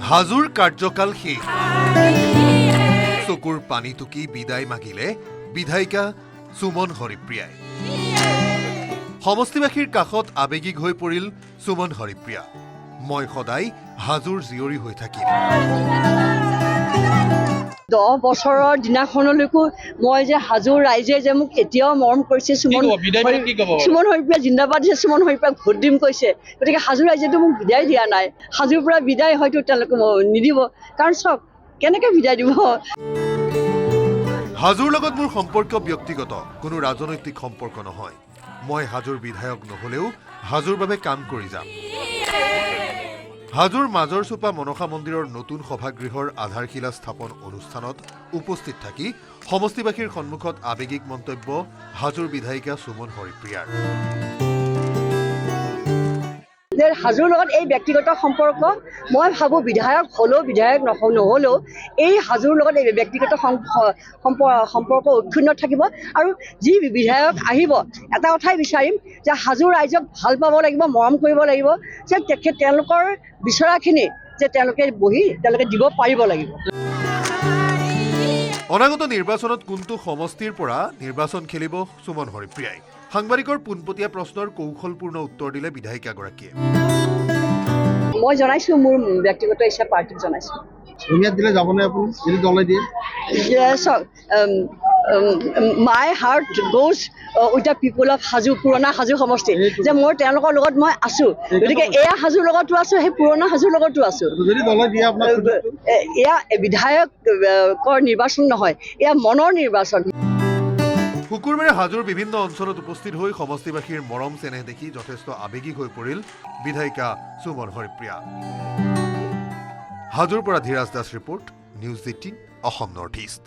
হাজোৰ কাৰ্যকাল শেষ চকুৰ পানী টুকি বিদায় মাগিলে বিধায়িকা সুমন হৰিপ্ৰিয়াই সমষ্টিবাসীৰ কাষত আবেগিক হৈ পৰিল সুমন হৰিপ্ৰিয়া মই সদায় হাজোৰ জীয়ৰী হৈ থাকিম 10 বছৰৰ দিনাখনলৈকো মই যে হাজোৰ ৰাইজে যে মোক এতিয়াও মৰম কৰিছে সুমন হৰিপ্ৰিয়া জিন্দাবাদ দিছে সুমন হৰিপ্ৰিয়াক ভোট দিম কৈছে গতিকে হাজোৰ ৰাইজেতো মোক বিদায় দিয়া নাই হাজোৰ পৰা বিদায় হয়তো তেওঁলোকে নিদিব কাৰণ চাওক কেনেকৈ বিদায় দিব হাজোৰ লগত মোৰ সম্পৰ্ক ব্যক্তিগত কোনো ৰাজনৈতিক সম্পৰ্ক নহয় মই হাজোৰ বিধায়ক নহলেও হাজোৰ বাবে কাম কৰি যাম হাজোৰ মাজৰ চুপা মনসা মন্দিৰৰ নতুন সভাগৃহৰ আধাৰশিলা স্থাপন অনুষ্ঠানত উপস্থিত থাকি সমষ্টিবাসীৰ সন্মুখত আবেগিক মন্তব্য হাজোৰ বিধায়িকা সুমন হৰিপ্ৰিয়াৰ হাজোৰ লগত এই ব্যক্তিগত সম্পৰ্ক মই ভাবোঁ বিধায়ক হ'লেও বিধায়ক নহ'লেও এই হাজোৰ লগত এই ব্যক্তিগত সম্পৰ্ক অক্ষুণ্ণ থাকিব আৰু যি বিধায়ক আহিব এটা কথাই বিচাৰিম যে হাজোৰ ৰাইজক ভাল পাব লাগিব মৰম কৰিব লাগিব যে তেওঁলোকৰ বিচৰাখিনি যে তেওঁলোকে দিব পাৰিব লাগিব অনাগত নিৰ্বাচনত কোনটো সমষ্টিৰ পৰা নিৰ্বাচন খেলিব সুমন হৰিপ্ৰিয়াই সাংবাদিকৰ পোনপটীয়া প্ৰশ্নৰ কৌশলপূৰ্ণ উত্তৰ দিলে বিধায়িকাগৰাকীয়ে মই জনাইছোঁ মোৰ ব্যক্তিগত ইচ্ছা পাৰ্টিক জনাইছোঁ দিলে যাবনে আপুনি যদি দলে দিয়ে my heart goes with the people of Hajo পুৰণা হাজো সমষ্টি যে মোৰ তেওঁলোকৰ লগত মই আছোঁ গতিকে এয়া হাজোৰ লগতো আছোঁ সেই পুৰণা হাজোৰ লগতো আছোঁ এয়া বিধায়কৰ নিৰ্বাচন নহয় এয়া মনৰ নিৰ্বাচন শুকুৰবাৰে হাজোৰ বিভিন্ন অঞ্চলত উপস্থিত হৈ সমষ্টিবাসীৰ মৰম চেনেহ দেখি যথেষ্ট আবেগিক হৈ পৰিল বিধায়িকা সুমন হৰিপ্ৰিয়া হাজোৰ পৰা Dhiraj Das report news 18 Assam north east